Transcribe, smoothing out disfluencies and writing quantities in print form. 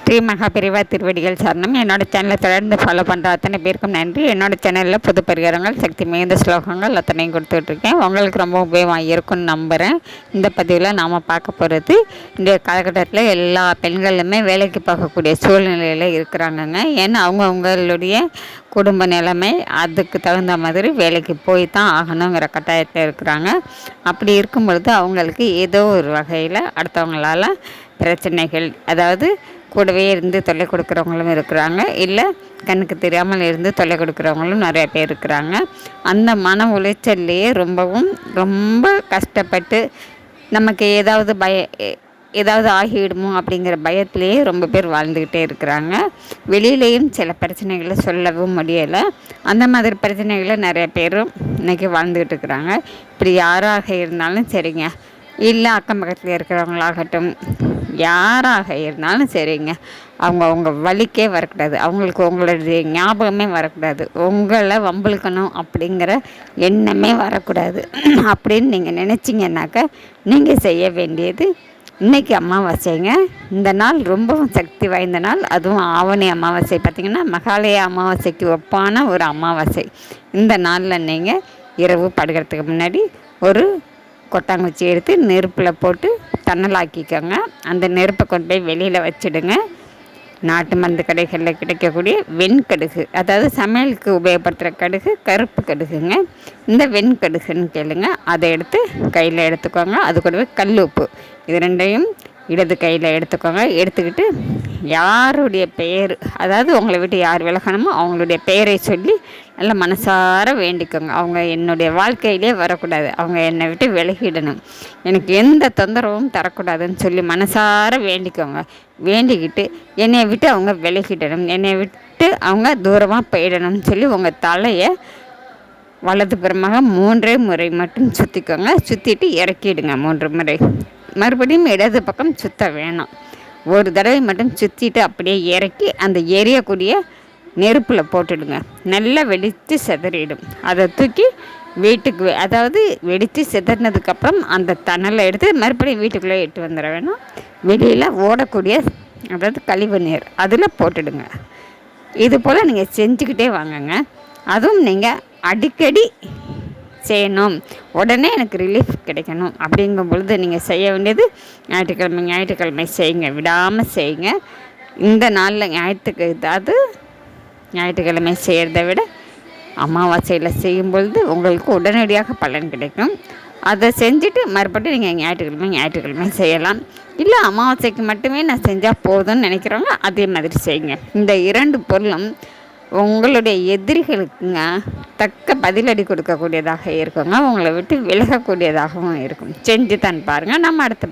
ஸ்ரீ மகாபெரிவா திருவடிகள் சரணம். என்னோடய சேனலை தொடர்ந்து ஃபாலோ பண்ணுற அத்தனை பேருக்கும் நன்றி. என்னோடய சேனலில் புது பரிகாரங்கள், சக்தி மிகுந்த ஸ்லோகங்கள் அத்தனையும் கொடுத்துட்ருக்கேன். உங்களுக்கு ரொம்ப உபயோகமாக இருக்கும்னு நம்புகிறேன். இந்த பதிவில் நாம் பார்க்க போகிறது, இந்த காலகட்டத்தில் எல்லா பெண்களுமே வேலைக்கு போகக்கூடிய சூழ்நிலையில் இருக்கிறாங்கங்க. ஏன்னா அவங்களுடைய குடும்ப நிலைமை அதுக்கு தகுந்த மாதிரி வேலைக்கு போய் தான் ஆகணுங்கிற கட்டாயத்தில் இருக்கிறாங்க. அப்படி இருக்கும் பொழுது அவங்களுக்கு ஏதோ ஒரு வகையில் அடுத்தவங்களால் பிரச்சனைகள், அதாவது கூடவே இருந்து தொல்லை கொடுக்குறவங்களும் இருக்கிறாங்க, இல்லை கண்ணுக்கு தெரியாமல் இருந்து தொல்லை கொடுக்குறவங்களும் நிறைய பேர் இருக்கிறாங்க. அந்த மன உளைச்சல்லையே ரொம்ப கஷ்டப்பட்டு நமக்கு ஏதாவது ஆகிவிடுமோ அப்படிங்கிற பயத்திலேயே ரொம்ப பேர் வாழ்ந்துக்கிட்டே இருக்கிறாங்க. வெளியிலேயும் சில பிரச்சனைகளை சொல்லவும் முடியலை. அந்த மாதிரி பிரச்சனைகளை நிறைய பேரும் இன்றைக்கி வாழ்ந்துக்கிட்டு இருக்கிறாங்க. இப்படி யாராக இருந்தாலும் சரிங்க, இல்லை அக்கம் பக்கத்தில் இருக்கிறவங்களாகட்டும், யாராக இருந்தாலும் சரிங்க, அவங்க வலிக்கே வரக்கூடாது. அவங்களுக்கு உங்களுடைய ஞாபகமே வரக்கூடாது. உங்களை வம்பிழுக்கணும் அப்படிங்கிற எண்ணமே வரக்கூடாது. அப்படின்னு நீங்கள் நினச்சிங்கன்னாக்கா நீங்கள் செய்ய வேண்டியது, இன்றைக்கி அமாவாசைங்க. இந்த நாள் ரொம்பவும் சக்தி வாய்ந்த நாள். அதுவும் ஆவணி அமாவாசை பார்த்திங்கன்னா மகாலய அமாவாசைக்கு ஒப்பான ஒரு அமாவாசை. இந்த நாளில் நீங்கள் இரவு படுக்கிறதுக்கு முன்னாடி ஒரு கொட்டாங்குச்சி எடுத்து நெருப்பில் போட்டு தன்னலாக்கிக்கோங்க. அந்த நெருப்பை கொண்டு போய் வெளியில் வச்சுடுங்க. நாட்டு மருந்து கடைகளில் கிடைக்கக்கூடிய வெண்கடுகு, அதாவது சமையலுக்கு உபயோகப்படுத்துகிற கடுகு, கருப்பு கடுகுங்க. இந்த வெண்கடுகுன்னு கேளுங்க, அதை எடுத்து கையில் எடுத்துக்கோங்க. அது கூடவே கல் உப்பு, இது ரெண்டையும் இடது கையில் எடுத்துக்கோங்க. எடுத்துக்கிட்டு யாருடைய பெயர், அதாவது உங்களை விட்டு யார் விலகணுமோ அவங்களுடைய பெயரை சொல்லி நல்லா மனசார வேண்டிக்கோங்க. அவங்க என்னுடைய வாழ்க்கையிலே வரக்கூடாது, அவங்க என்னை விட்டு விலகிடணும், எனக்கு எந்த தொந்தரவும் தரக்கூடாதுன்னு சொல்லி மனசார வேண்டிக்கோங்க. வேண்டிக்கிட்டு என்னை விட்டு அவங்க விலகிடணும், என்னை விட்டு அவங்க தூரமாக போயிடணும்னு சொல்லி உங்கள் தலையை வலதுபுறமாக 3 முறை மட்டும் சுற்றிக்கோங்க. சுற்றிட்டு இறக்கிடுங்க 3 முறை. மறுபடியும் இடது பக்கம் சுற்ற வேணாம். ஒரு தடவை மட்டும் சுற்றிட்டு அப்படியே இறக்கி அந்த எரியக்கூடிய நெருப்பில் போட்டுடுங்க. நல்லா வெடித்து சிதறிடும். அதை தூக்கி வீட்டுக்கு, அதாவது வெடித்து சிதறினதுக்கப்புறம் அந்த தணலை எடுத்து மறுபடியும் வீட்டுக்குள்ளே இட்டு வந்துட வேணாம். வெளியில் ஓடக்கூடிய, அதாவது கழிவு நீர், அதில் போட்டுடுங்க. இது போல் நீங்கள் செஞ்சுக்கிட்டே வாங்கங்க. அதுவும் நீங்கள் அடிக்கடி செய்யணும், உடனே எனக்கு ரிலீஃப் கிடைக்கணும் அப்படிங்கும் பொழுது நீங்கள் செய்ய வேண்டியது ஞாயிற்றுக்கிழமை செய்யுங்க, விடாமல் செய்யுங்க. இந்த நாளில் ஞாயிற்றுக்கிழமை செய்கிறத விட அமாவாசையில் செய்யும் பொழுது உங்களுக்கு உடனடியாக பலன் கிடைக்கும். அதை செஞ்சுட்டு மறுபடியும் நீங்கள் ஞாயிற்றுக்கிழமை செய்யலாம். இல்லை அமாவாசைக்கு மட்டுமே நான் செஞ்சால் போதும்னு நினைக்கிறவங்க அதே மாதிரி செய்யுங்க. இந்த 2 பொருளும் உங்களுடைய எதிரிகளுக்குங்க தக்க பதிலடி கொடுக்கக்கூடியதாக இருக்குங்க. உங்களை விட்டு விலகக்கூடியதாகவும் இருக்கும். செஞ்சு தான் பாருங்கள். நம்ம அடுத்த